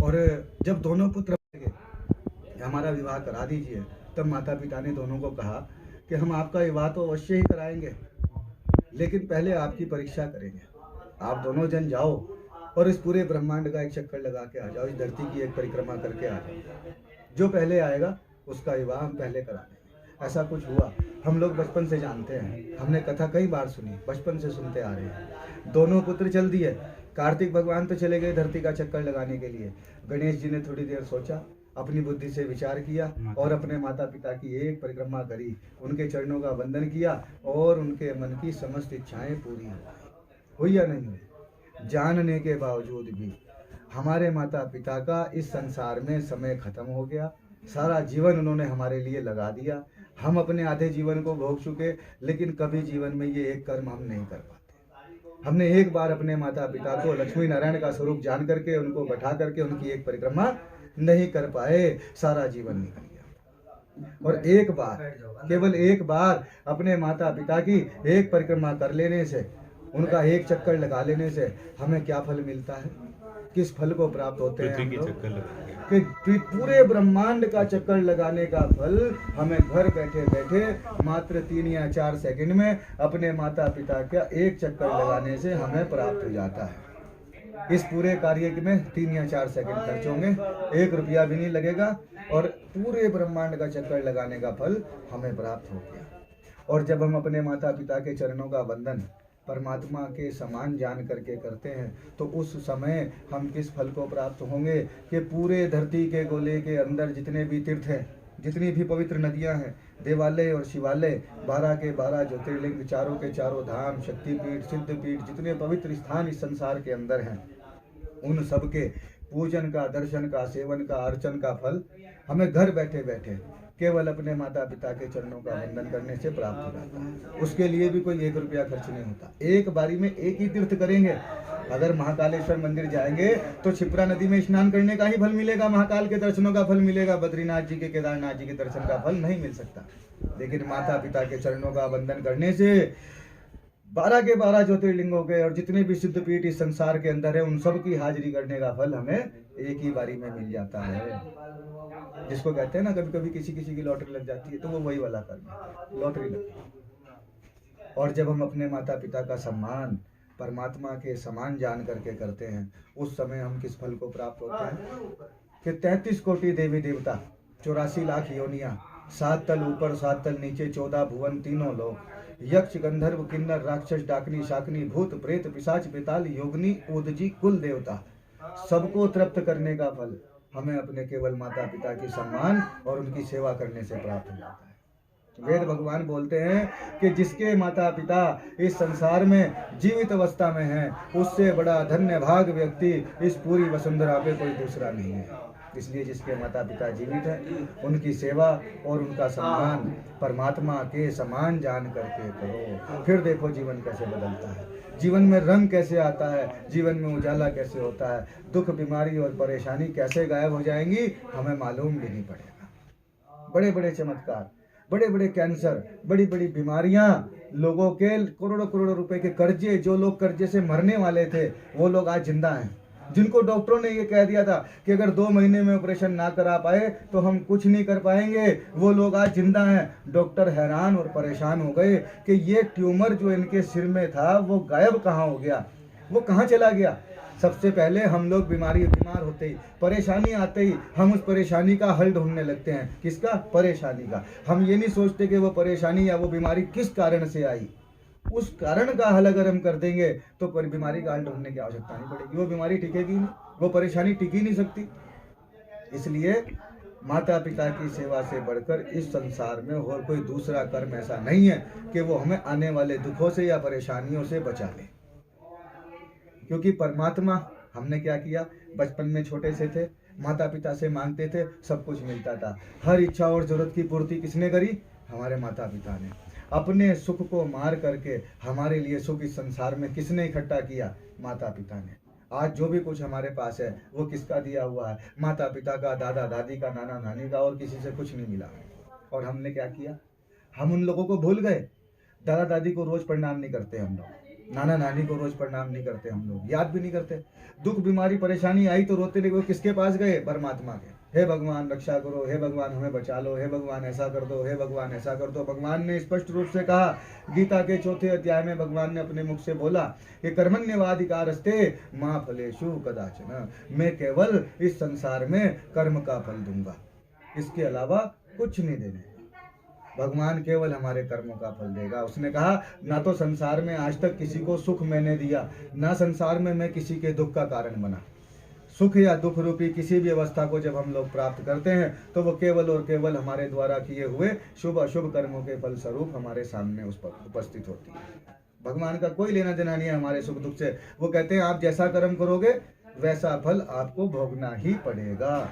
और जब दोनों पुत्र गए कि हमारा विवाह करा दीजिए, तब माता पिता ने दोनों को कहा कि हम आपका विवाह तो अवश्य ही कराएंगे, लेकिन पहले आपकी परीक्षा करेंगे। आप दोनों जन जाओ और इस पूरे ब्रह्मांड का एक चक्कर लगा के आ जाओ, इस धरती की एक परिक्रमा करके आ जाओ। जो पहले आएगा उसका विवाह हम पहले करा देंगे। ऐसा कुछ हुआ। हम लोग बचपन से जानते हैं, हमने कथा कई बार सुनी, बचपन से सुनते आ रहे हैं। दोनों पुत्र चल दिए। कार्तिक भगवान तो चले गए धरती का चक्कर लगाने के लिए। गणेश जी ने थोड़ी देर सोचा, अपनी बुद्धि से विचार किया और अपने माता पिता की एक परिक्रमा करी, उनके चरणों का वंदन किया और उनके मन की समस्त इच्छाएं पूरी हुई या नहीं हुई। जानने के बावजूद भी हमारे माता पिता का इस संसार में समय खत्म हो गया। सारा जीवन उन्होंने हमारे लिए लगा दिया। हम अपने आधे जीवन को भोग चुके, लेकिन कभी जीवन में ये एक कर्म हम नहीं कर पाते। हमने एक बार अपने माता पिता को लक्ष्मी नारायण का स्वरूप जान करके उनको बैठा करके उनकी एक परिक्रमा नहीं कर पाए, सारा जीवन निकल गया। और एक बार, केवल एक बार अपने माता पिता की एक परिक्रमा कर लेने से, उनका एक चक्कर लगा लेने से हमें क्या फल मिलता है, किस फल को प्राप्त होते हैं हम लोग? कि पूरे ब्रह्मांड का चक्कर लगाने का फल हमें घर बैठे बैठे मात्र 3 या 4 सेकंड में अपने माता पिता का एक चक्कर लगाने से हमें प्राप्त हो जाता है। इस पूरे कार्य में 3 या 4 सेकंड खर्च होंगे, 1 रुपया भी नहीं लगेगा और पूरे ब्रह्मांड का चक्कर लगाने का फल हमें प्राप्त हो गया। और जब हम अपने माता पिता के चरणों का वंदन परमात्मा के समान जान करके करते हैं, तो उस समय हम किस फल को प्राप्त होंगे कि पूरे धरती के गोले के अंदर जितने भी तीर्थ हैं, जितनी भी पवित्र नदियां हैं, देवालय और शिवालय, 12 के 12 ज्योतिर्लिंग, चारों के चारों धाम, शक्तिपीठ, सिद्धपीठ, जितने पवित्र स्थान इस संसार के अंदर हैं, उन सब के पूजन का, दर्शन का, सेवन का, अर्चन का फल हमें घर बैठे बैठे केवल अपने माता पिता के चरणों का वंदन करने से प्राप्त हो जाता है। उसके लिए भी कोई 1 रुपया खर्च नहीं होता। एक बारी में एक ही तीर्थ करेंगे। अगर महाकालेश्वर मंदिर जाएंगे तो क्षिप्रा नदी में स्नान करने का ही फल मिलेगा, महाकाल के दर्शनों का फल मिलेगा, बद्रीनाथ जी के, केदारनाथ जी के दर्शन का फल नहीं मिल सकता। लेकिन माता पिता के चरणों का वंदन करने से 12 के 12 ज्योतिर्लिंगों के और जितने भी सिद्धपीठ इस संसार के अंदर है, उन सब की हाजिरी करने का फल हमें एक ही बारी में मिल जाता है। जिसको कहते हैं ना, कभी कभी किसी किसी की लॉटरी लग जाती है, तो वो वही वाला कर्म है, लॉटरी लगती। और जब हम अपने माता पिता का सम्मान परमात्मा के समान जान करके करते हैं, उस समय हम किस फल को प्राप्त होते हैं कि 33 कोटि देवी देवता, 84 लाख योनियां, 7 तल ऊपर 7 तल नीचे, 14 भुवन, तीनों लोग, यक्ष गंधर्व किन्नर राक्षस डाकनी शाकनी भूत प्रेत पिशाच बेताल योगनी ओदजी कुल देवता, सबको तृप्त करने का फल हमें अपने केवल माता पिता की सम्मान और उनकी सेवा करने से प्राप्त हो जाता है। वेद भगवान बोलते हैं कि जिसके माता पिता इस संसार में जीवित अवस्था में हैं, उससे बड़ा धन्य भाग व्यक्ति इस पूरी वसुंधरा पे कोई दूसरा नहीं है। इसलिए जिसके माता पिता जीवित हैं, उनकी सेवा और उनका सम्मान परमात्मा के समान जान करके करो। फिर देखो जीवन कैसे बदलता है, जीवन में रंग कैसे आता है, जीवन में उजाला कैसे होता है, दुख बीमारी और परेशानी कैसे गायब हो जाएंगी हमें मालूम भी नहीं पड़ेगा। बड़े बड़े चमत्कार, बड़े बड़े कैंसर, बड़ी बड़ी बीमारियां, लोगों के करोड़ों करोड़ों रुपए के कर्जे, जो लोग कर्जे से मरने वाले थे वो लोग आज जिंदा हैं। जिनको डॉक्टरों ने ये कह दिया था कि अगर 2 महीने में ऑपरेशन ना करा पाए तो हम कुछ नहीं कर पाएंगे, वो लोग आज जिंदा हैं। डॉक्टर हैरान और परेशान हो गए कि ये ट्यूमर जो इनके सिर में था वो गायब कहाँ हो गया, वो कहाँ चला गया। सबसे पहले हम लोग बीमार होते ही, परेशानी आते ही हम उस परेशानी का हल ढूंढने लगते हैं। किसका? परेशानी का। हम ये नहीं सोचते कि वो परेशानी या वो बीमारी किस कारण से आई। उस कारण का हल अगर हम कर देंगे तो बीमारी का हल ढूंढने की आवश्यकता नहीं पड़ेगी, वो बीमारी टिकेगी नहीं, वो परेशानी टिक ही नहीं सकती। इसलिए माता पिता की सेवा से बढ़कर इस संसार में और कोई दूसरा कर्म ऐसा नहीं है कि वो हमें आने वाले दुखों से या परेशानियों से बचा ले। क्योंकि परमात्मा, हमने क्या किया, बचपन में छोटे से थे, माता पिता से मांगते थे, सब कुछ मिलता था। हर इच्छा और जरूरत की पूर्ति किसने करी? हमारे माता पिता ने। अपने सुख को मार करके हमारे लिए सुख इस संसार में किसने इकट्ठा किया? माता पिता ने। आज जो भी कुछ हमारे पास है वो किसका दिया हुआ है? माता पिता का, दादा दादी का, नाना नानी का, और किसी से कुछ नहीं मिला। और हमने क्या किया? हम उन लोगों को भूल गए। दादा दादी को रोज प्रणाम नहीं करते हम लोग, नाना नानी को रोज प्रणाम नहीं करते हम लोग, याद भी नहीं करते। दुख बीमारी परेशानी आई तो रोते नहीं, वो किसके पास गए? परमात्मा के। हे भगवान रक्षा करो, हे भगवान हमें बचा लो, हे भगवान ऐसा कर दो, हे भगवान ऐसा कर दो। भगवान ने स्पष्ट रूप से कहा, गीता के 4 अध्याय में भगवान ने अपने मुख से बोला कि कर्मण्यवाधिकारस्ते मां फलेषु कदाचन, मैं केवल इस संसार में कर्म का फल दूंगा, इसके अलावा कुछ नहीं देने। भगवान केवल हमारे कर्मों का फल देगा। उसने कहा, ना तो संसार में आज तक किसी को सुख मैंने दिया, ना संसार में मैं किसी के दुख का कारण बना। सुख या दुख रूपी किसी भी अवस्था को जब हम लोग प्राप्त करते हैं तो वो केवल और केवल हमारे द्वारा किए हुए शुभ अशुभ कर्मों के फल स्वरूप हमारे सामने उस पर उपस्थित होती है। भगवान का कोई लेना देना नहीं है हमारे सुख दुख से। वो कहते हैं आप जैसा कर्म करोगे वैसा फल आपको भोगना ही पड़ेगा।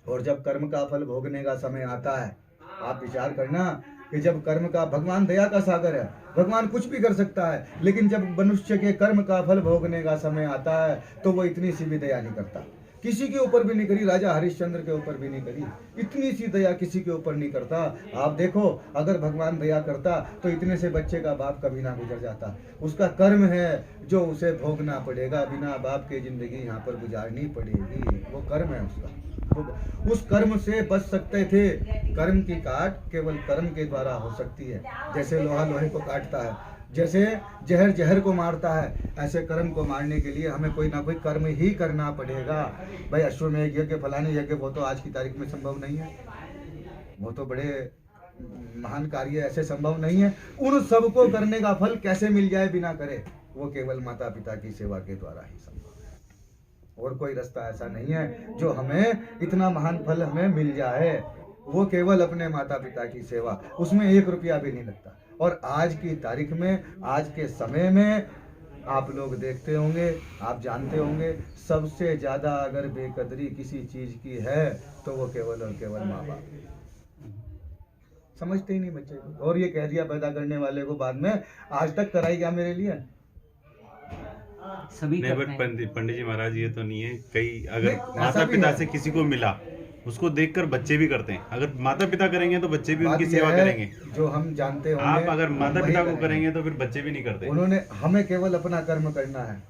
और जब कर्म का फल भोगने का समय आता है, आप विचार करना कि जब कर्म का, भगवान दया का सागर है, भगवान कुछ भी कर सकता है, लेकिन जब मनुष्य के कर्म का फल भोगने का समय आता है तो वो इतनी सी भी दया नहीं करता। किसी के ऊपर भी नहीं करी, राजा हरिश्चंद्र के ऊपर भी नहीं करी, इतनी सी दया किसी के ऊपर नहीं करता। आप देखो, अगर भगवान दया करता तो इतने से बच्चे का बाप कभी ना गुजर जाता। उसका कर्म है जो उसे भोगना पड़ेगा, बिना बाप के जिंदगी यहाँ पर गुजारनी पड़ेगी, वो कर्म है उसका। उस कर्म से बच सकते थे। कर्म की काट केवल कर्म के द्वारा हो सकती है। जैसे लोहा लोहे को काटता है, जैसे जहर जहर को मारता है, ऐसे कर्म को मारने के लिए हमें कोई ना कोई कर्म ही करना पड़ेगा। भाई अश्वमेध यज्ञ फलाने यज्ञ वो तो आज की तारीख में संभव नहीं है, वो तो बड़े महान कार्य ऐसे संभव नहीं है। उन सबको करने का फल कैसे मिल जाए बिना करे, वो केवल माता पिता की सेवा के द्वारा ही संभव है। और कोई रास्ता ऐसा नहीं है जो हमें इतना महान फल हमें मिल जाए। वो केवल अपने माता पिता की सेवा, उसमें 1 रुपया भी नहीं लगता। और आज की तारीख में, आज के समय में आप लोग देखते होंगे, आप जानते होंगे, सबसे ज्यादा अगर बेकदरी किसी चीज की है तो वो केवल और केवल माँ बाप। समझते ही नहीं बच्चे को। और ये कह दिया पैदा करने वाले को बाद में, आज तक कराई क्या मेरे लिए? सभी नहीं, बट पंडित जी महाराज ये तो नहीं है, कई अगर माता पिता से किसी को मिला उसको देखकर बच्चे भी करते हैं। अगर माता पिता करेंगे तो बच्चे भी उनकी सेवा करेंगे। जो हम जानते होंगे, आप अगर माता पिता को करेंगे तो फिर बच्चे भी नहीं करते। उन्होंने हमें केवल अपना कर्म करना है।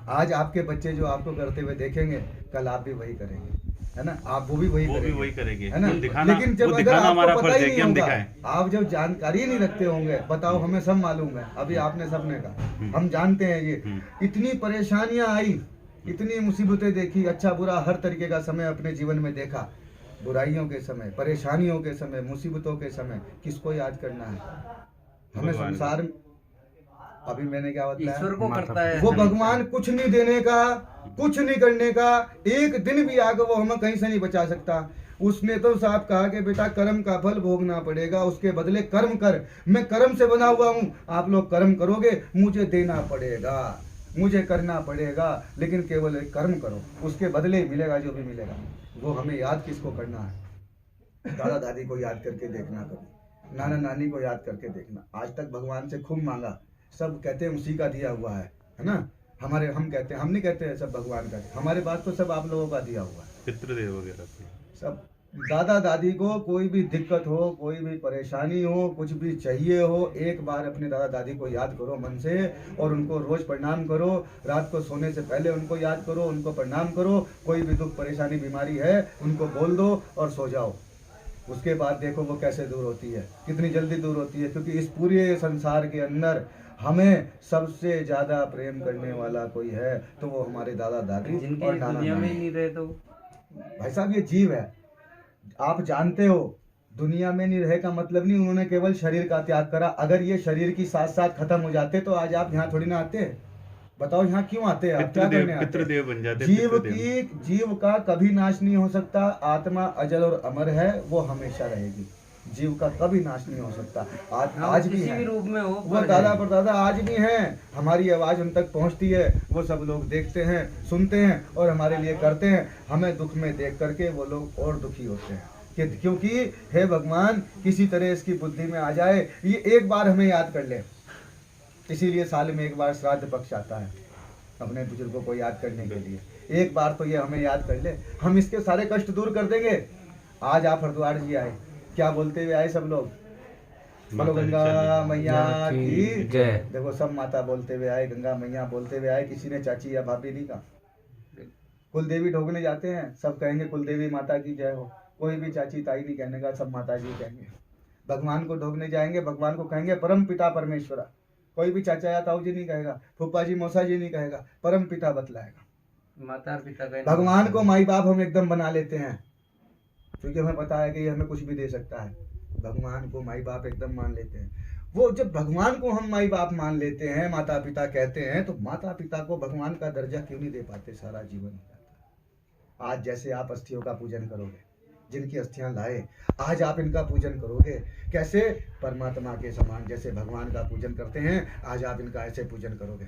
आज आपके बच्चे जो आपको करते हुए देखेंगे, कल आप भी वही करेंगे, है ना? आप वो भी वही करेंगे, है ना? लेकिन जब अगर आपको पता ही नहीं होगा, दिखाएं। आप जब जानकारी नहीं रखते होंगे, बताओ हमें सब मालूम है, अभी आपने सबने कहा, हम जानते हैं ये इतनी परेशानियां आई, इतनी मुसीबतें देखी, अच्छा बुरा हर तरीके का समय अपने जीवन में देखा। बुराइयों के समय, परेशानियों के समय, मुसीबतों के समय किसको याद करना है? हमें संसार, अभी मैंने क्या बताया, ईश्वर को करता है वो भगवान कुछ नहीं देने का, कुछ नहीं करने का, एक दिन भी आगे वो हमें कहीं से नहीं बचा सकता। उसने तो साफ कहा कि बेटा कर्म का फल भोगना पड़ेगा, उसके बदले कर्म कर। मैं कर्म से बना हुआ हूँ, आप लोग कर्म करोगे, मुझे देना पड़ेगा, मुझे करना पड़ेगा, लेकिन केवल एक कर्म करो, उसके बदले मिलेगा जो भी मिलेगा। वो हमें याद किसको करना है? दादा दादी को याद करके देखना, कभी नाना नानी को याद करके देखना। आज तक भगवान से खूब मांगा, सब कहते हैं उसी का दिया हुआ है ना? हमारे, हम कहते हैं, हम नहीं कहते हैं सब भगवान का, हमारे पास तो सब आप लोगों का दिया हुआ है, पितृदेव वगैरह सब। दादा दादी को कोई भी दिक्कत हो, कोई भी परेशानी हो, कुछ भी चाहिए हो, एक बार अपने दादा दादी को याद करो मन से, और उनको रोज प्रणाम करो। रात को सोने से पहले उनको याद करो, उनको प्रणाम करो। कोई भी दुख परेशानी बीमारी है उनको बोल दो और सो जाओ। उसके बाद देखो वो कैसे दूर होती है, कितनी जल्दी दूर होती है। क्योंकि इस पूरे संसार के अंदर हमें सबसे ज्यादा प्रेम करने वाला कोई है तो वो हमारे दादा दादी और नाना दुनिया में ही नानी। नहीं रहे तो भाई साहब ये जीव है, आप जानते हो, दुनिया में नहीं रहे का मतलब नहीं उन्होंने केवल शरीर का त्याग करा। अगर ये शरीर की साथ साथ खत्म हो जाते तो आज आप यहाँ थोड़ी ना आते। बताओ यहाँ क्यों आते हैं आप, क्या करने आते? पितृदेव बन जाते। जीव का कभी नाश नहीं हो सकता। आत्मा अजर और अमर है, वो हमेशा रहेगी। जीव का कभी नाश नहीं हो सकता। आज भी है, रूप में हो, वो दादा परदादा आज भी हैं, हमारी आवाज उन तक पहुंचती है, वो सब लोग देखते हैं, सुनते हैं और हमारे लिए करते हैं। हमें दुख में देख करके वो लोग और दुखी होते हैं कि क्योंकि हे भगवान किसी तरह इसकी बुद्धि में आ जाए, ये एक बार हमें याद कर ले। इसीलिए साल में एक बार श्राद्ध पक्ष आता है अपने बुजुर्गों को याद करने के लिए। एक बार तो ये हमें याद कर ले, हम इसके सारे कष्ट दूर कर देंगे। आज आप हरिद्वार जी आए, क्या बोलते हुए आए सब लोग? बोलो गंगा मैया की जय। देखो सब माता बोलते हुए आए, गंगा मैया बोलते हुए आए, किसी ने चाची या भाभी नहीं कहा। कुलदेवी ढोकने जाते हैं, सब कहेंगे कुलदेवी माता की जय हो, कोई भी चाची ताई नहीं कहने का, सब माता जी कहेंगे। भगवान को ढोकने जाएंगे, भगवान को कहेंगे परम पिता परमेश्वरा, कोई भी चाचा या ताऊ जी नहीं कहेगा, फूफा जी मौसा जी नहीं कहेगा, परम पिता बतलाएगा। माता पिता का भगवान को माई बाप हम एकदम बना लेते हैं, क्योंकि हमें पता है कि ये हमें कुछ भी दे सकता है। भगवान को माई बाप एकदम मान लेते हैं। वो जब भगवान को हम माई बाप मान लेते हैं, माता पिता कहते हैं, तो माता पिता को भगवान का दर्जा क्यों नहीं दे पाते? सारा जीवन हो जाता है। आज जैसे आप अस्थियों का पूजन करोगे, जिनकी अस्थियां लाए, आज आप इनका पूजन करोगे कैसे? परमात्मा के समान जैसे भगवान का पूजन करते हैं, आज आप इनका ऐसे पूजन करोगे।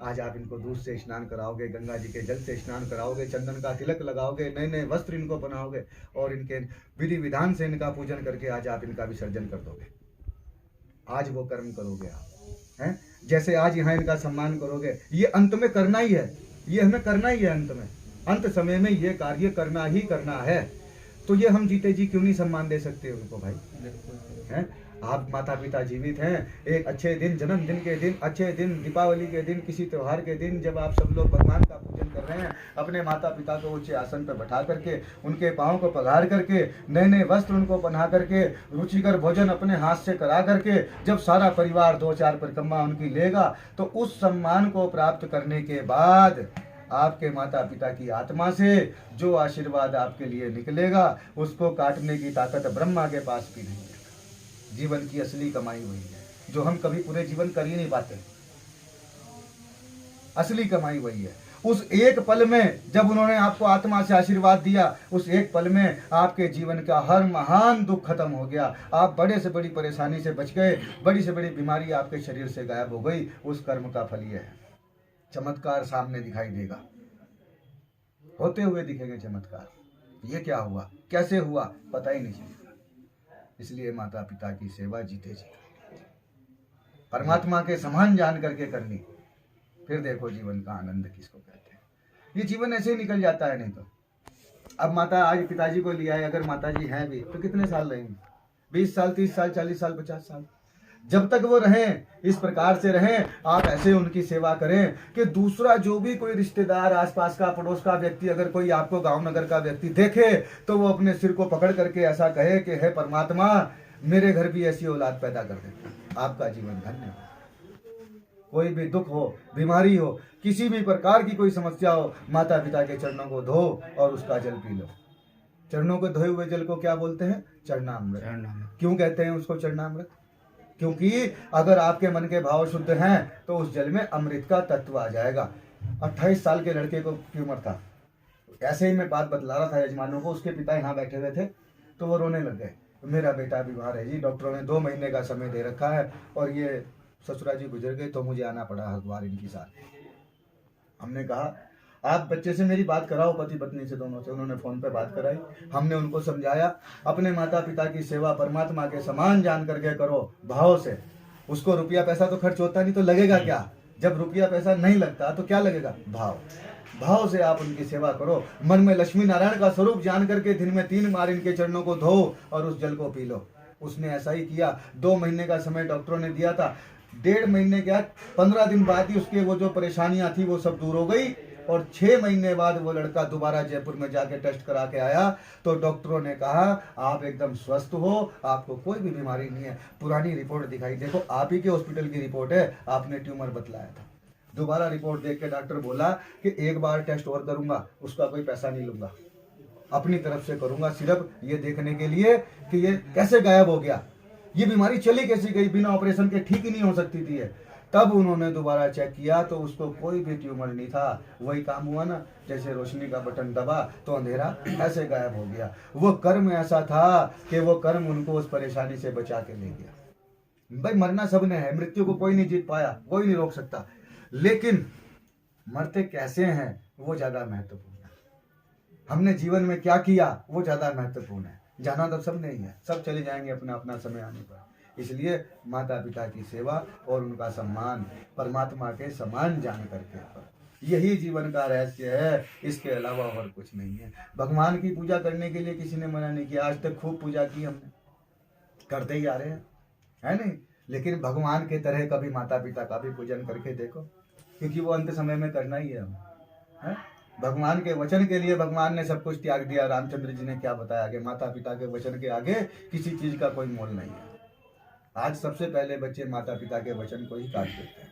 आज आप इनको दूध से स्नान कराओगे, गंगा जी के जल से स्नान कराओगे, चंदन का तिलक लगाओगे, नए नए वस्त्र इनको बनाओगे और इनके विधि विधान से इनका पूजन करके आज आप इनका विसर्जन कर दोगे। आज वो कर्म करोगे आप, हैं? जैसे आज यहाँ इनका सम्मान करोगे, ये अंत में करना ही है, ये हमें करना ही है। अंत में, अंत समय में ये कार्य करना ही करना है। तो ये हम जीते जी क्यों नहीं सम्मान दे सकते उनको भाई? हैं? आप माता पिता जीवित हैं, एक अच्छे दिन, जन्मदिन के दिन, अच्छे दिन, दीपावली के दिन, किसी त्योहार के दिन, जब आप सब लोग भगवान का पूजन कर रहे हैं, अपने माता पिता को ऊंचे आसन पर बैठा करके, उनके पाँव को पगार करके, नए नए वस्त्र उनको पहना करके, रुचिकर भोजन अपने हाथ से करा करके, जब सारा परिवार 2-4 परिक्रमा उनकी लेगा, तो उस सम्मान को प्राप्त करने के बाद आपके माता पिता की आत्मा से जो आशीर्वाद आपके लिए निकलेगा, उसको काटने की ताकत ब्रह्मा के पास भी नहीं है। जीवन की असली कमाई वही है जो हम कभी पूरे जीवन कर ही नहीं पाते। असली कमाई वही है। उस एक पल में जब उन्होंने आपको आत्मा से आशीर्वाद दिया, उस एक पल में आपके जीवन का हर महान दुख खत्म हो गया। आप बड़े से बड़ी परेशानी से बच गए, बड़ी से बड़ी बीमारी आपके शरीर से गायब हो गई। उस कर्म का फल ये है। चमत्कार सामने दिखाई देगा, होते हुए दिखेंगे चमत्कार। ये क्या हुआ, कैसे हुआ, पता ही नहीं चलेगा। इसलिए माता पिता की सेवा जीते जी परमात्मा के समान जान करके करनी, फिर देखो जीवन का आनंद किसको कहते हैं। ये जीवन ऐसे ही निकल जाता है। नहीं तो अब माता आज पिताजी को लिया है, अगर माता जी हैं भी तो कितने साल रहेंगे? 20 साल, 30 साल, 40 साल, 50 साल। जब तक वो रहें, इस प्रकार से रहें, आप ऐसे उनकी सेवा करें कि दूसरा जो भी कोई रिश्तेदार, आसपास का, पड़ोस का व्यक्ति, अगर कोई आपको गांव नगर का व्यक्ति देखे तो वो अपने सिर को पकड़ करके ऐसा कहे कि हे परमात्मा, मेरे घर भी ऐसी औलाद पैदा कर दे। आपका जीवन धन्य हो। कोई भी दुख हो, बीमारी हो, किसी भी प्रकार की कोई समस्या हो, माता पिता के चरणों को धो और उसका जल पी लो। चरणों को धोए हुए जल को क्या बोलते हैं? चरणामृत। क्यों कहते हैं उसको चरणामृत? क्योंकि अगर आपके मन के भाव शुद्ध हैं तो उस जल में अमृत का तत्व आ जाएगा। 28 साल के लड़के को ट्यूमर था, ऐसे ही मैं बात बतला रहा था यजमानों को, उसके पिता यहाँ बैठे हुए थे, तो वो रोने लग गए। मेरा बेटा बीमार है जी, डॉक्टरों ने 2 महीने का समय दे रखा है और ये ससुरा जी गुजर गए तो मुझे आना पड़ा हरिद्वार इनके साथ। हमने कहा आप बच्चे से मेरी बात कराओ, पति पत्नी से, दोनों से। उन्होंने फोन पे बात कराई, हमने उनको समझाया, अपने माता पिता की सेवा परमात्मा के समान जान करके करो, भाव से। उसको रुपया पैसा तो खर्च होता नहीं तो लगेगा क्या? जब रुपया पैसा नहीं लगता तो क्या लगेगा? भाव से आप उनकी सेवा करो। मन में लक्ष्मी नारायण का स्वरूप जान करके दिन में 3 बार इनके चरणों को धो और उस जल को पी लो। उसने ऐसा ही किया। 2 महीने का समय डॉक्टरों ने दिया था, 1.5 महीने के बाद 15 दिन बाद ही उसके वो जो परेशानियां थी वो सब दूर हो गई और 6 महीने बाद वो लड़का दोबारा जयपुर में जाके टेस्ट करा के आया तो डॉक्टरों ने कहा आप एकदम स्वस्थ हो, आपको कोई भी बीमारी नहीं है। पुरानी रिपोर्ट दिखाई, देखो आप ही के हॉस्पिटल की रिपोर्ट है, आपने ट्यूमर बतलाया था। दोबारा रिपोर्ट देख के डॉक्टर बोला कि 1 बार टेस्ट और करूंगा, उसका कोई पैसा नहीं लूंगा, अपनी तरफ से करूंगा, सिर्फ ये देखने के लिए कि ये कैसे गायब हो गया, ये बीमारी चली कैसी गई, बिना ऑपरेशन के ठीक ही नहीं हो सकती थी। तब उन्होंने दोबारा चेक किया तो उसको कोई भी ट्यूमर नहीं था। वही काम हुआ ना, जैसे रोशनी का बटन दबा तो अंधेरा ऐसे गायब हो गया। वो कर्म ऐसा था कि वो कर्म उनको उस परेशानी से बचा के ले गया। भाई मरना सबने है, मृत्यु को कोई नहीं जीत पाया, कोई नहीं रोक सकता, लेकिन मरते कैसे हैं वो ज्यादा महत्वपूर्ण है। हमने जीवन में क्या किया वो ज्यादा महत्वपूर्ण है। जाना तो सब नहीं है, सब चले जाएंगे अपना अपना समय आने पर। इसलिए माता पिता की सेवा और उनका सम्मान परमात्मा के समान जान करके, यही जीवन का रहस्य है, इसके अलावा और कुछ नहीं है। भगवान की पूजा करने के लिए किसी ने मना नहीं किया। आज तक खूब पूजा की हमने, करते ही आ रहे हैं। है नहीं। लेकिन भगवान के तरह कभी माता पिता का भी पूजन करके देखो, क्योंकि वो अंत समय में करना ही है हमें, है? भगवान के वचन के लिए भगवान ने सब कुछ त्याग दिया। रामचंद्र जी ने क्या बताया आगे, माता पिता के वचन के आगे किसी चीज का कोई मोल नहीं है। आज सबसे पहले बच्चे माता पिता के वचन को ही काट देते हैं।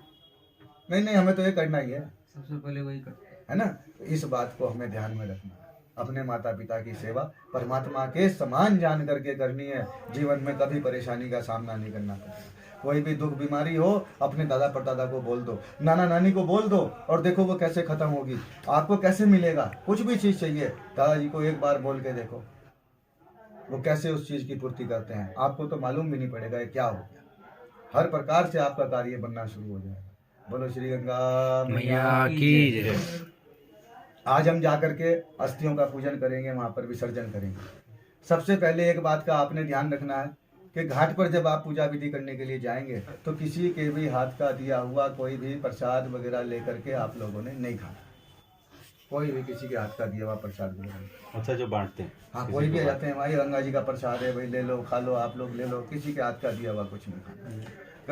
नहीं नहीं, हमें तो ये करना ही है, सबसे पहले वही करते हैं। है ना। तो इस बात को हमें ध्यान में रखना है। अपने माता पिता की सेवा परमात्मा के समान जान करके करनी है। जीवन में कभी परेशानी का सामना नहीं करना पड़ेगा। कोई भी दुख बीमारी हो, अपने दादा परदादा को बोल दो, नाना नानी को बोल दो, और देखो वो कैसे खत्म होगी, आपको कैसे मिलेगा। कुछ भी चीज चाहिए, दादाजी को एक बार बोल के देखो, वो कैसे उस चीज की पूर्ति करते हैं। आपको तो मालूम भी नहीं पड़ेगा ये क्या हो गया। हर प्रकार से आपका कार्य बनना शुरू हो जाएगा। बोलो श्री गंगा मैया की जय। आज हम जाकर के अस्थियों का पूजन करेंगे, वहां पर विसर्जन करेंगे। सबसे पहले एक बात का आपने ध्यान रखना है कि घाट पर जब आप पूजा विधि करने के लिए जाएंगे तो किसी के भी हाथ का दिया हुआ कोई भी प्रसाद वगैरह लेकर के आप लोगों ने नहीं खाना। कोई भी किसी के हाथ का दिया हुआ प्रसाद वगैरह, अच्छा जो बांटते हैं, हाँ किसी कोई को भी आ बांट- जाते हैं, भाई गंगा जी का प्रसाद है, भाई ले लो, खा लो, आप लोग ले लो। किसी के हाथ का दिया हुआ कुछ नहीं खाना।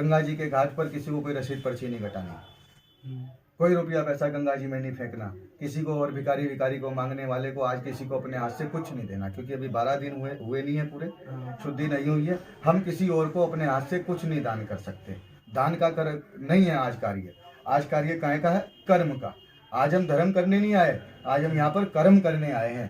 गंगा जी के घाट पर किसी को कोई रसीद पर्ची नहीं कटानी, कोई रुपया पैसा गंगा जी में नहीं फेंकना। किसी को और भिखारी को मांगने वाले को आज किसी को अपने हाथ से कुछ नहीं देना, क्योंकि अभी 12 दिन हुए नहीं है पूरे, शुद्धि नहीं हुई है। हम किसी और को अपने हाथ से कुछ नहीं दान कर सकते। दान का कर नहीं है आज कार्य। आज कार्य काहे का है? कर्म का। आज हम धर्म करने नहीं आए, आज हम यहाँ पर कर्म करने आए हैं।